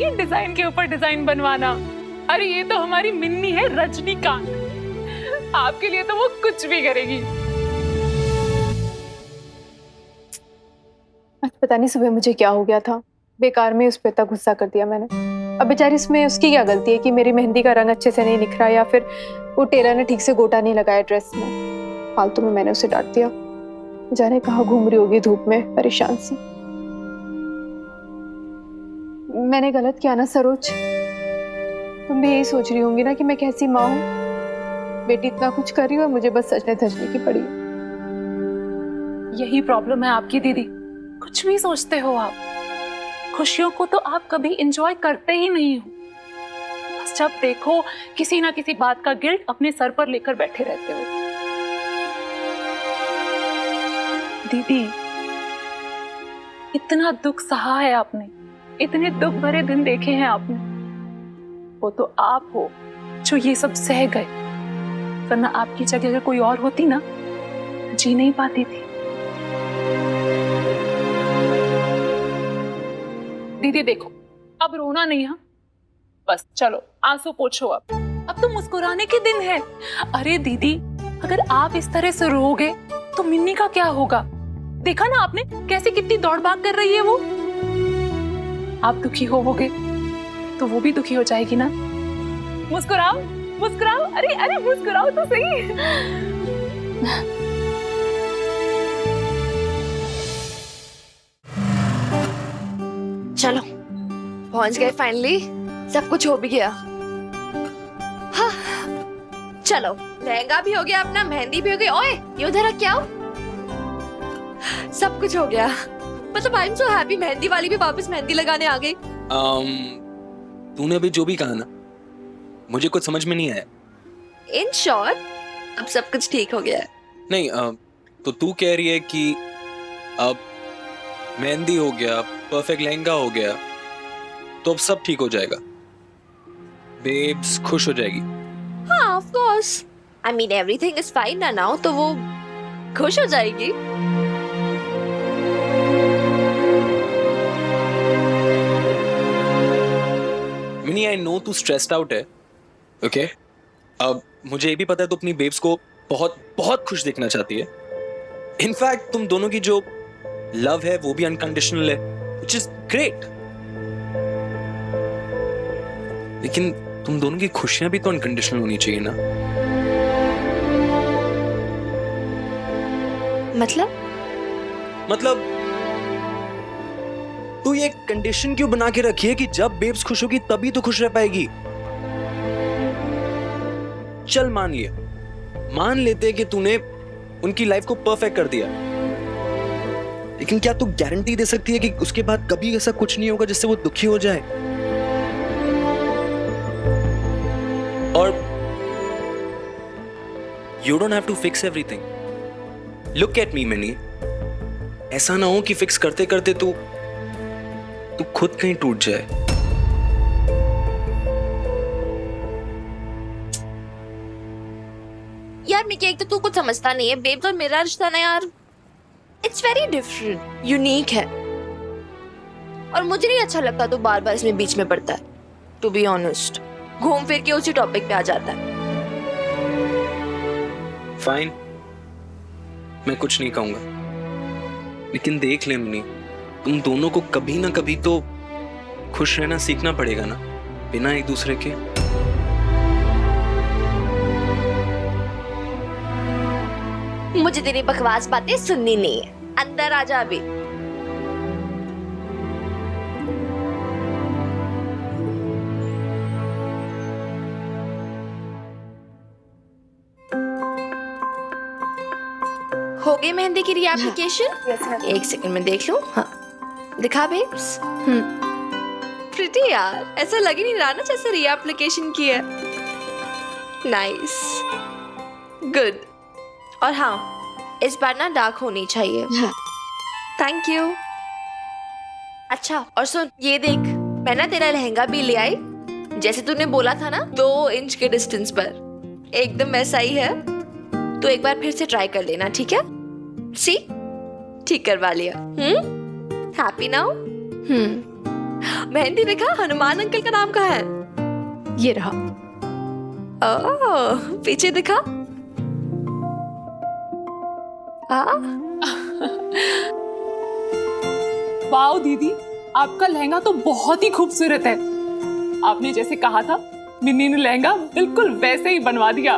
ये डिजाइन के ऊपर डिजाइन बनवाना। अरे ये तो हमारी मिन्नी है रजनीकांत, आपके लिए तो वो कुछ भी करेगी। आज पता नहीं सुबह मुझे क्या हो गया था, बेकार में उस पर इतना गुस्सा कर दिया मैंने। अब बेचारी इसमें उसकी क्या गलती है कि मेरी मेहंदी का रंग अच्छे से नहीं निखरा या फिर वो टेलर ने ठीक से गोटा नहीं लगाया ड्रेस में। फालतू में मैंने उसे डांट दिया। जाने कहाँ घूम रही होगी धूप में परेशान सी। मैंने गलत किया ना सरोज? तुम भी यही सोच रही होंगी ना कि मैं कैसी माँ हूँ। बेटी इतना कुछ कर रही है और मुझे बस सजने धजने की पड़ी। यही प्रॉब्लम है आपकी दीदी, कुछ भी सोचते हो आप। खुशियों को तो आप कभी एंजॉय करते ही नहीं हो, बस जब देखो किसी ना किसी बात का गिल्ट अपने सर पर लेकर बैठे रहते हो। दीदी, इतना दुख सहा है आपने, इतने दुख भरे दिन देखे हैं आपने, वो तो आप हो जो ये सब सह गए, वरना आपकी जगह अगर कोई और होती ना, जी नहीं पाती थी। दीदी देखो, अब रोना नहीं है, बस चलो आंसू पोंछो। अब तो मुस्कुराने के दिन है। अरे दीदी, अगर आप इस तरह से रोओगे तो मिन्नी का क्या होगा? देखा ना आपने कैसे कितनी दौड़ भाग कर रही है वो। आप दुखी होवोगे तो वो भी दुखी हो जाएगी ना। मुस्कुराओ मुस्कुराओ, अरे अरे मुस्कुराओ तो सही। चलो पहुंच गए फाइनली, सब कुछ हो भी गया। हाँ, चलो लहंगा भी हो गया अपना, मेहंदी भी हो गई। ओए ये उधर रख के आओ। सब कुछ हो गया, मतलब I am so happy. Mehndi वाली भी वापस मेहंदी लगाने आ गई। तूने अभी जो भी कहा ना, मुझे कुछ समझ में नहीं आया। इन शॉर्ट अब सब कुछ ठीक हो गया है। नहीं, तो तू कह रही है कि अब मेहंदी हो गया, परफेक्ट लहंगा हो गया, तो अब सब ठीक हो जाएगा, बेब्स खुश हो जाएगी। हाँ of course, I mean everything is fine ना नाउ, तो वो खुश हो जाएगी। मिनी, आई नो तू स्ट्रेस्ड आउट है, ओके? अब मुझे ये भी पता है तू अपनी बेब्स को बहुत बहुत खुश देखना चाहती है। इनफैक्ट तुम दोनों की जो लव है वो भी अनकंडीशनल है, व्हिच इज ग्रेट। लेकिन तुम दोनों की खुशियां भी तो अनकंडीशनल होनी चाहिए ना। मतलब तू ये कंडीशन क्यों बना के रखी है कि जब बेब्स खुश होगी तभी तो खुश रह पाएगी? चल मान लेते कि तूने उनकी लाइफ को परफेक्ट कर दिया, लेकिन क्या तू गारंटी दे सकती है कि उसके बाद कभी ऐसा कुछ नहीं होगा जिससे वो दुखी हो जाए? और you don't have to fix everything. Look at me Mini, ऐसा ना हो कि फिक्स करते करते तू खुद कहीं टूट जाए। यार मिकी, एक तो तू कुछ समझता नहीं है। बेब्स और मेरा रिश्ता ना यार, इट्स वेरी डिफरेंट, यूनिक है, और मुझे नहीं अच्छा लगता तो बार बार इसमें बीच में पड़ता है। टू बी ऑनेस्ट, घूम फिर के उसी टॉपिक पे आ जाता है। फाइन, मैं कुछ नहीं कहूंगा, लेकिन देख ले मिनी, तुम दोनों को कभी ना कभी तो खुश रहना सीखना पड़ेगा ना, बिना एक दूसरे के। मुझे तेरी बकवास बातें सुननी नहीं है, अंदर आ जा अभी। हो गई मेहंदी की रीएप्लिकेशन? एक सेकंड में देख लूं। हाँ दिखा बेब्स। प्रिटी यार, ऐसा लग ही नहीं रहा ना जैसे रीएप्लिकेशन की है। Nice, good. और हाँ, इस बार ना डार्क होनी चाहिए। Thank you. अच्छा और सुन, ये देख, मैं ना तेरा लहंगा भी ले आई, जैसे तूने बोला था ना 2 इंच के डिस्टेंस पर, एकदम वैसा ही है। तो एक बार फिर से ट्राई कर लेना, ठीक है? सी, ठीक करवा लिया। Happy now? मेहंदी दिखा, हनुमान अंकल का नाम कहाँ है? ये रहा। ओह, पीछे दिखा। वाओ दीदी, आपका लहंगा तो बहुत ही खूबसूरत है। आपने जैसे कहा था, मिन्नी ने लहंगा बिल्कुल वैसे ही बनवा दिया।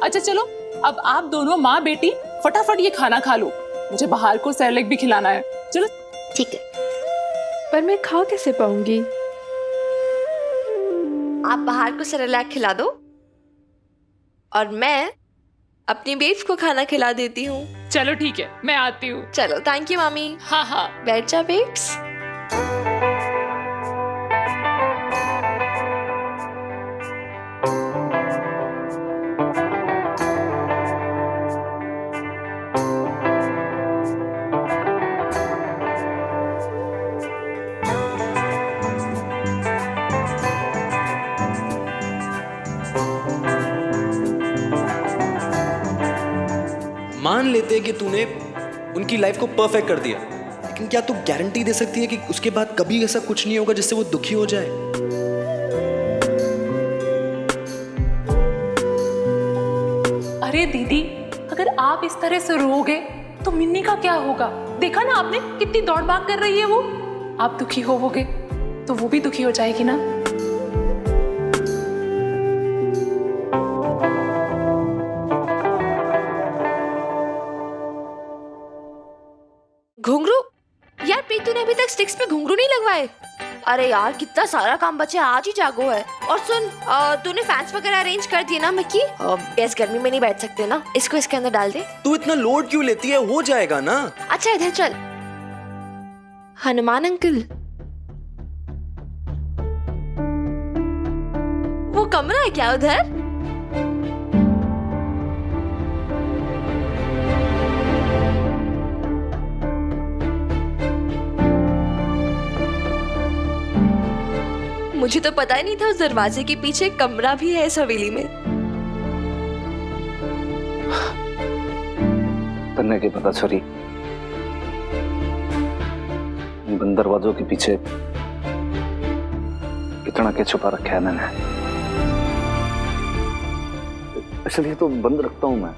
अच्छा चलो, अब आप दोनों माँ बेटी फटाफट ये खाना खा लो, मुझे बाहर को सैलेड भी खिलाना है। चलो। ठीक है। पर मैं खा कैसे पाऊंगी? आप बाहर को सेरेलैक खिला दो और मैं अपनी बेब्स को खाना खिला देती हूँ। चलो ठीक है, मैं आती हूँ। चलो, थैंक यू मामी। हाँ हाँ। बैठ जा बेब्स। मान लेते हैं कि तूने उनकी लाइफ को परफेक्ट कर दिया, लेकिन क्या तू गारंटी दे सकती है कि उसके बाद कभी ऐसा कुछ नहीं होगा जिससे वो दुखी हो जाए? अरे दीदी, अगर आप इस तरह से रोओगे तो मिन्नी का क्या होगा? देखा ना आपने कितनी दौड़ भाग कर रही है वो। आप दुखी होवोगे तो वो भी दुखी हो जाएगी ना। घुंघरू? यार प्रीतू ने अभी तक स्टिक्स पे घुंघरू नहीं लगवाए। अरे यार, कितना सारा काम बचे, आज ही जागो है। और सुन, तूने फैंस वगैरह अरेंज कर दिए ना मिक्की? इस गर्मी में नहीं बैठ सकते ना, इसको इसके अंदर डाल दे। तू इतना लोड क्यों लेती है? हो जाएगा ना। अच्छा इधर चल। हनुमान अंकल, वो कमरा है क्या उधर? मुझे तो पता ही नहीं था उस दरवाजे के पीछे कमरा भी है इस हवेली में। तन्ने के पता छोरी, बंद दरवाजों के पीछे कितना के छुपा रखा है मैंने, इसलिए तो बंद रखता हूं मैं।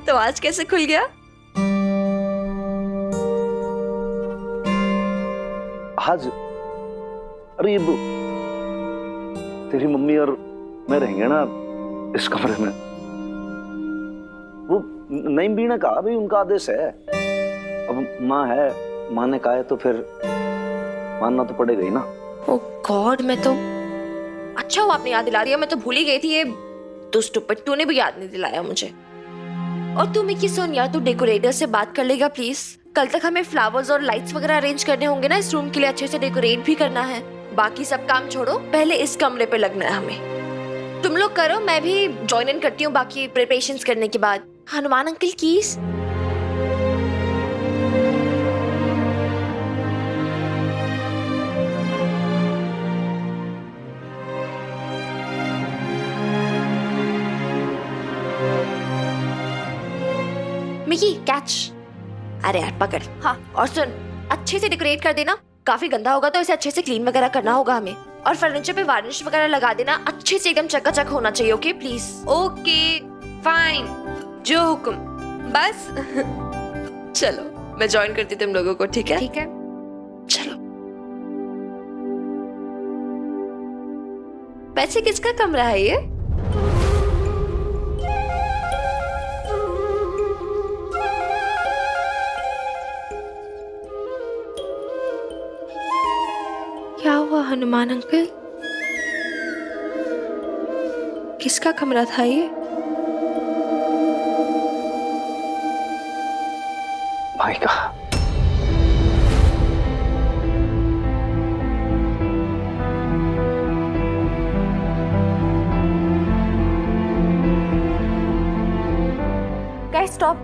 तो आज कैसे खुल गया? आज अरे ये तेरी मम्मी और मैं रहेंगे ना इस कमरे में। वो नईम भी ने कहा भाई उनका आदेश है, अब माँ है, माँ ने कहा है तो फिर मानना तो पड़ेगा ही ना। ओह गॉड, मैं तो अच्छा हुआ आपने याद दिला दिया, मैं तो भूल ही गई थी। ये तो स्टूपिड, तूने भी याद नहीं दिलाया मुझे। और तू मिकी सुन यार, तू डेकोरेटर से बात कर लेगा प्लीज। कल तक हमें फ्लावर्स और लाइट्स वगैरह अरेंज करने होंगे ना, इस रूम के लिए अच्छे से डेकोरेट भी करना है। बाकी सब काम छोड़ो, पहले इस कमरे पे लगना है हमें। तुम लोग करो, मैं भी ज्वाइन इन करती हूँ बाकी प्रिपरेशंस करने के बाद। Hanuman uncle keys. Mickey catch. अरे यार पकड़। हाँ, और सुन, अच्छे से डेकोरेट कर देना। काफी गंदा होगा तो इसे अच्छे से क्लीन वगैरह करना होगा हमें। और फर्नीचर पे वार्निश वगैरह लगा देना, अच्छे से एकदम चकाचक होना चाहिए। Okay please? ओके फाइन, जो हुक्म। बस चलो मैं ज्वाइन करती तुम लोगों को, ठीक है? ठीक है। चलो। वैसे किसका कमरा है ये? क्या हुआ हनुमान अंकल? किसका कमरा था ये? भाई का। Guys stop.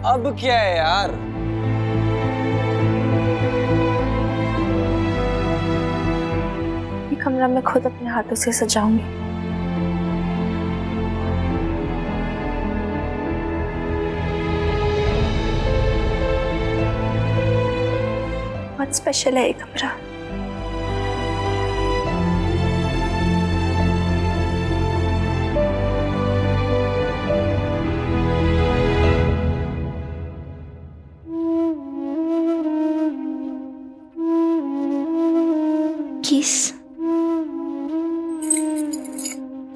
अब क्या है यार? ये कमरा मैं खुद अपने हाथों से सजाऊंगी। स्पेशल है ये कमरा। किस।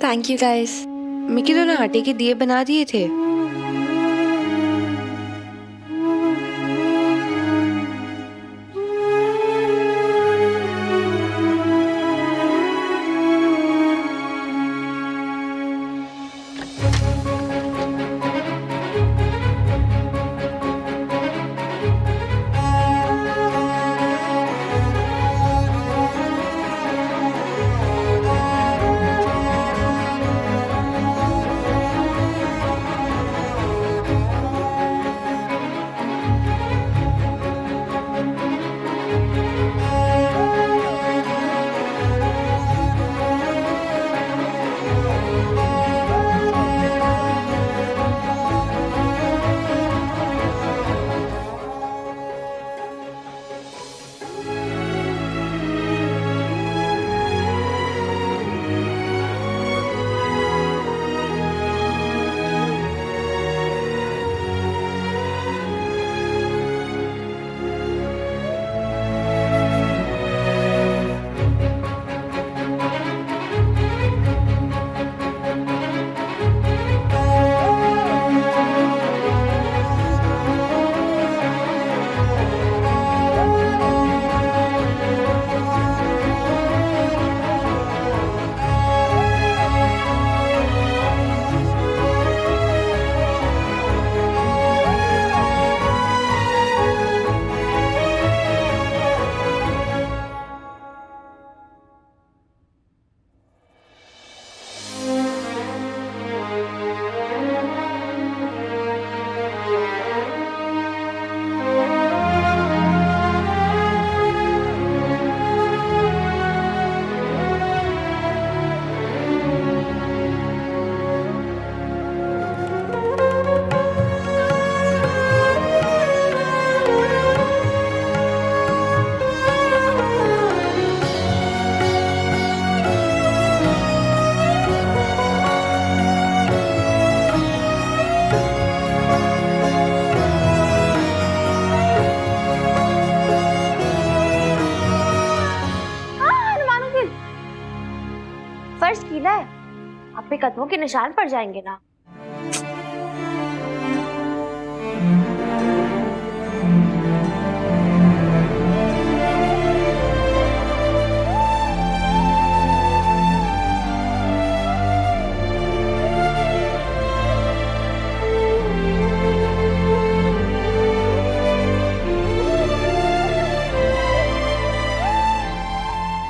Thank you guys. मिकी तो ने आटे के दिए बना दिए थे। फर्ज कीला है, आप पे कदमों के निशान पड़ जाएंगे ना।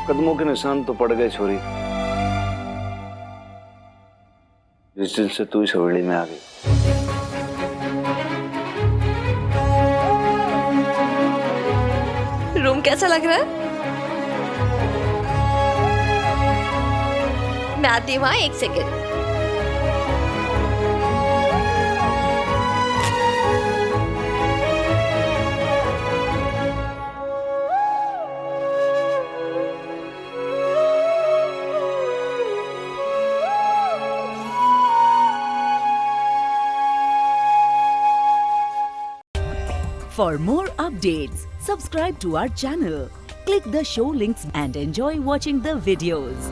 कदमों के निशान तो पड़ गए छोरी, जिस दिन से तू इस हवेली में आ गई। रूम कैसा लग रहा है? मैं आती हूँ, 1 second. For more updates, subscribe to our channel, click the show links and enjoy watching the videos.